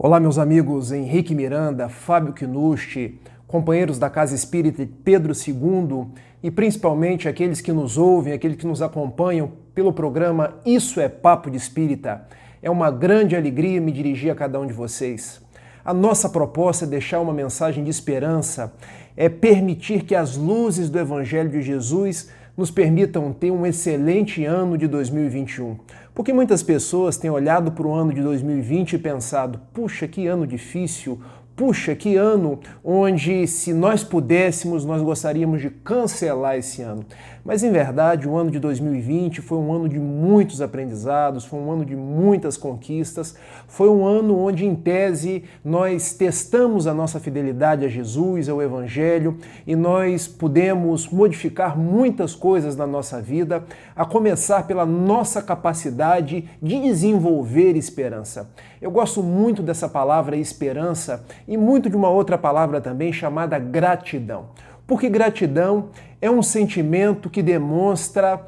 Olá, meus amigos Henrique Miranda, Fábio Kinusti, companheiros da Casa Espírita Pedro II e principalmente aqueles que nos ouvem, aqueles que nos acompanham pelo programa Isso é Papo de Espírita. É uma grande alegria me dirigir a cada um de vocês. A nossa proposta é deixar uma mensagem de esperança, é permitir que as luzes do Evangelho de Jesus nos permitam ter um excelente ano de 2021. Porque muitas pessoas têm olhado para o ano de 2020 e pensado, puxa, que ano difícil, puxa, que ano onde, se nós pudéssemos, nós gostaríamos de cancelar esse ano. Mas, em verdade, o ano de 2020 foi um ano de muitos aprendizados, foi um ano de muitas conquistas, foi um ano onde, em tese, nós testamos a nossa fidelidade a Jesus, ao Evangelho, e nós pudemos modificar muitas coisas na nossa vida, a começar pela nossa capacidade de desenvolver esperança. Eu gosto muito dessa palavra esperança e muito de uma outra palavra também chamada gratidão. Porque gratidão é um sentimento que demonstra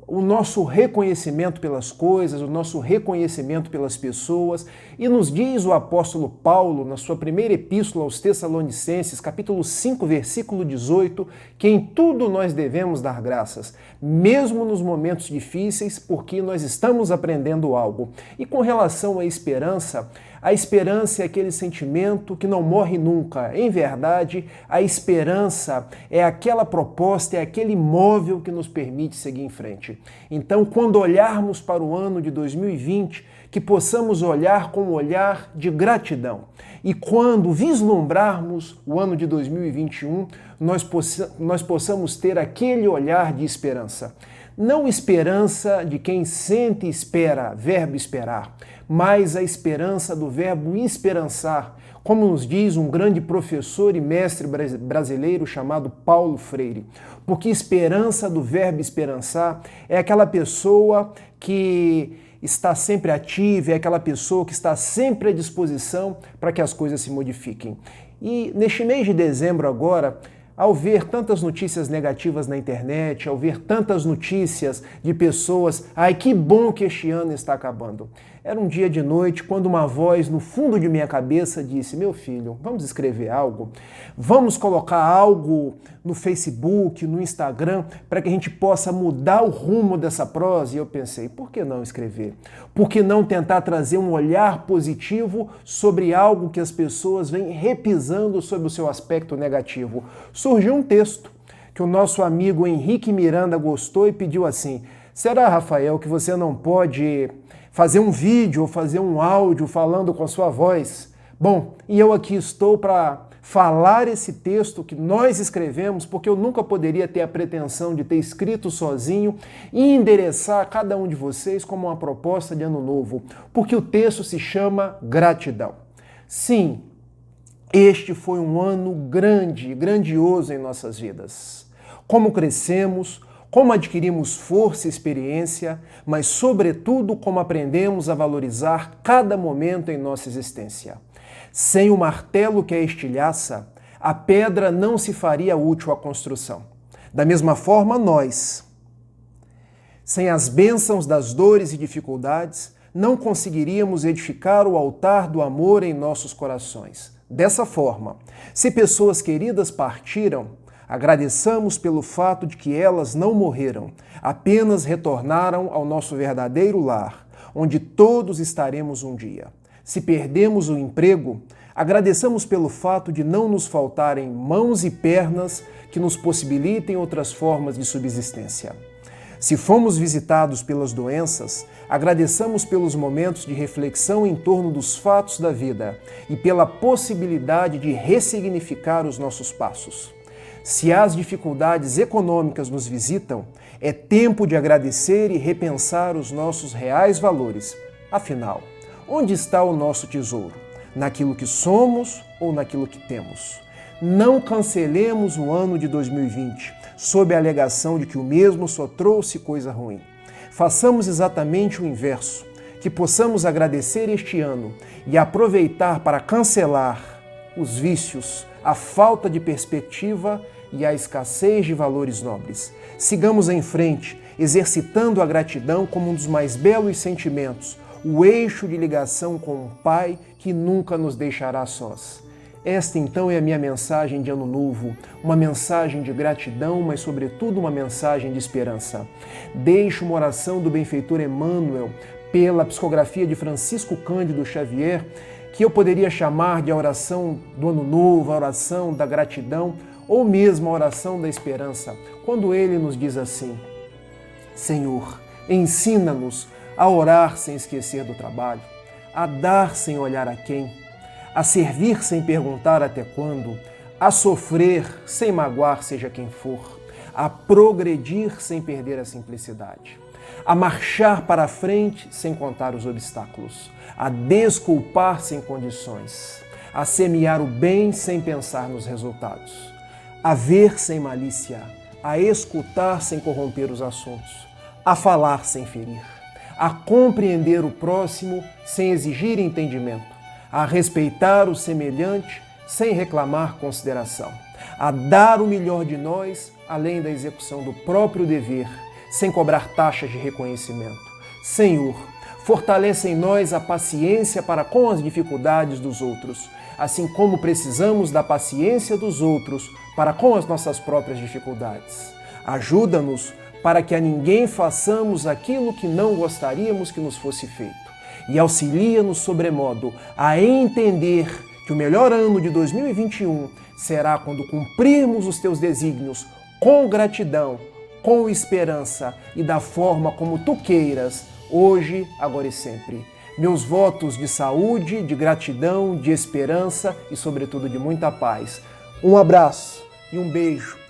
o nosso reconhecimento pelas coisas, o nosso reconhecimento pelas pessoas, e nos diz o apóstolo Paulo, na sua primeira epístola aos Tessalonicenses, capítulo 5, versículo 18, que em tudo nós devemos dar graças, mesmo nos momentos difíceis, porque nós estamos aprendendo algo. E com relação à esperança, a esperança é aquele sentimento que não morre nunca. Em verdade, a esperança é aquela proposta, é aquele móvel que nos permite seguir em frente. Então, quando olharmos para o ano de 2020, que possamos olhar com um olhar de gratidão. E quando vislumbrarmos o ano de 2021, nós possamos ter aquele olhar de esperança. Não esperança de quem sente e espera, verbo esperar, mas a esperança do verbo esperançar, como nos diz um grande professor e mestre brasileiro chamado Paulo Freire. Porque esperança do verbo esperançar é aquela pessoa que está sempre ativa, é aquela pessoa que está sempre à disposição para que as coisas se modifiquem. E neste mês de dezembro agora, ao ver tantas notícias negativas na internet, ao ver tantas notícias de pessoas, ai, que bom que este ano está acabando. Era um dia de noite quando uma voz no fundo de minha cabeça disse, meu filho, vamos escrever algo? Vamos colocar algo no Facebook, no Instagram, para que a gente possa mudar o rumo dessa prosa? E eu pensei, por que não escrever? Por que não tentar trazer um olhar positivo sobre algo que as pessoas vêm repisando sobre o seu aspecto negativo? Surgiu um texto que o nosso amigo Henrique Miranda gostou e pediu assim, será, Rafael, que você não pode fazer um vídeo ou fazer um áudio falando com a sua voz? Bom, e eu aqui estou para falar esse texto que nós escrevemos, porque eu nunca poderia ter a pretensão de ter escrito sozinho e endereçar a cada um de vocês como uma proposta de ano novo, porque o texto se chama Gratidão. Sim, este foi um ano grande, grandioso em nossas vidas. Como crescemos, como adquirimos força e experiência, mas, sobretudo, como aprendemos a valorizar cada momento em nossa existência. Sem o martelo que a estilhaça, a pedra não se faria útil à construção. Da mesma forma, nós, sem as bênçãos das dores e dificuldades, não conseguiríamos edificar o altar do amor em nossos corações. Dessa forma, se pessoas queridas partiram, agradeçamos pelo fato de que elas não morreram, apenas retornaram ao nosso verdadeiro lar, onde todos estaremos um dia. Se perdemos o emprego, agradeçamos pelo fato de não nos faltarem mãos e pernas que nos possibilitem outras formas de subsistência. Se fomos visitados pelas doenças, agradeçamos pelos momentos de reflexão em torno dos fatos da vida e pela possibilidade de ressignificar os nossos passos. Se as dificuldades econômicas nos visitam, é tempo de agradecer e repensar os nossos reais valores. Afinal, onde está o nosso tesouro? Naquilo que somos ou naquilo que temos? Não cancelemos o ano de 2020, sob a alegação de que o mesmo só trouxe coisa ruim. Façamos exatamente o inverso, que possamos agradecer este ano e aproveitar para cancelar os vícios, a falta de perspectiva e a escassez de valores nobres. Sigamos em frente, exercitando a gratidão como um dos mais belos sentimentos, o eixo de ligação com o Pai que nunca nos deixará sós. Esta então é a minha mensagem de Ano Novo, uma mensagem de gratidão, mas sobretudo uma mensagem de esperança. Deixo uma oração do benfeitor Emmanuel pela psicografia de Francisco Cândido Xavier, que eu poderia chamar de a oração do Ano Novo, a oração da gratidão, ou mesmo a oração da esperança, quando ele nos diz assim: Senhor, ensina-nos a orar sem esquecer do trabalho, a dar sem olhar a quem, a servir sem perguntar até quando, a sofrer sem magoar seja quem for, a progredir sem perder a simplicidade, a marchar para a frente sem contar os obstáculos, a desculpar sem condições, a semear o bem sem pensar nos resultados, a ver sem malícia, a escutar sem corromper os assuntos, a falar sem ferir, a compreender o próximo sem exigir entendimento, a respeitar o semelhante sem reclamar consideração, a dar o melhor de nós além da execução do próprio dever, sem cobrar taxas de reconhecimento. Senhor, fortalece em nós a paciência para com as dificuldades dos outros, assim como precisamos da paciência dos outros para com as nossas próprias dificuldades. Ajuda-nos para que a ninguém façamos aquilo que não gostaríamos que nos fosse feito. E auxilia-nos sobremodo a entender que o melhor ano de 2021 será quando cumprirmos os teus desígnios com gratidão, com esperança e da forma como tu queiras, hoje, agora e sempre. Meus votos de saúde, de gratidão, de esperança e, sobretudo, de muita paz. Um abraço e um beijo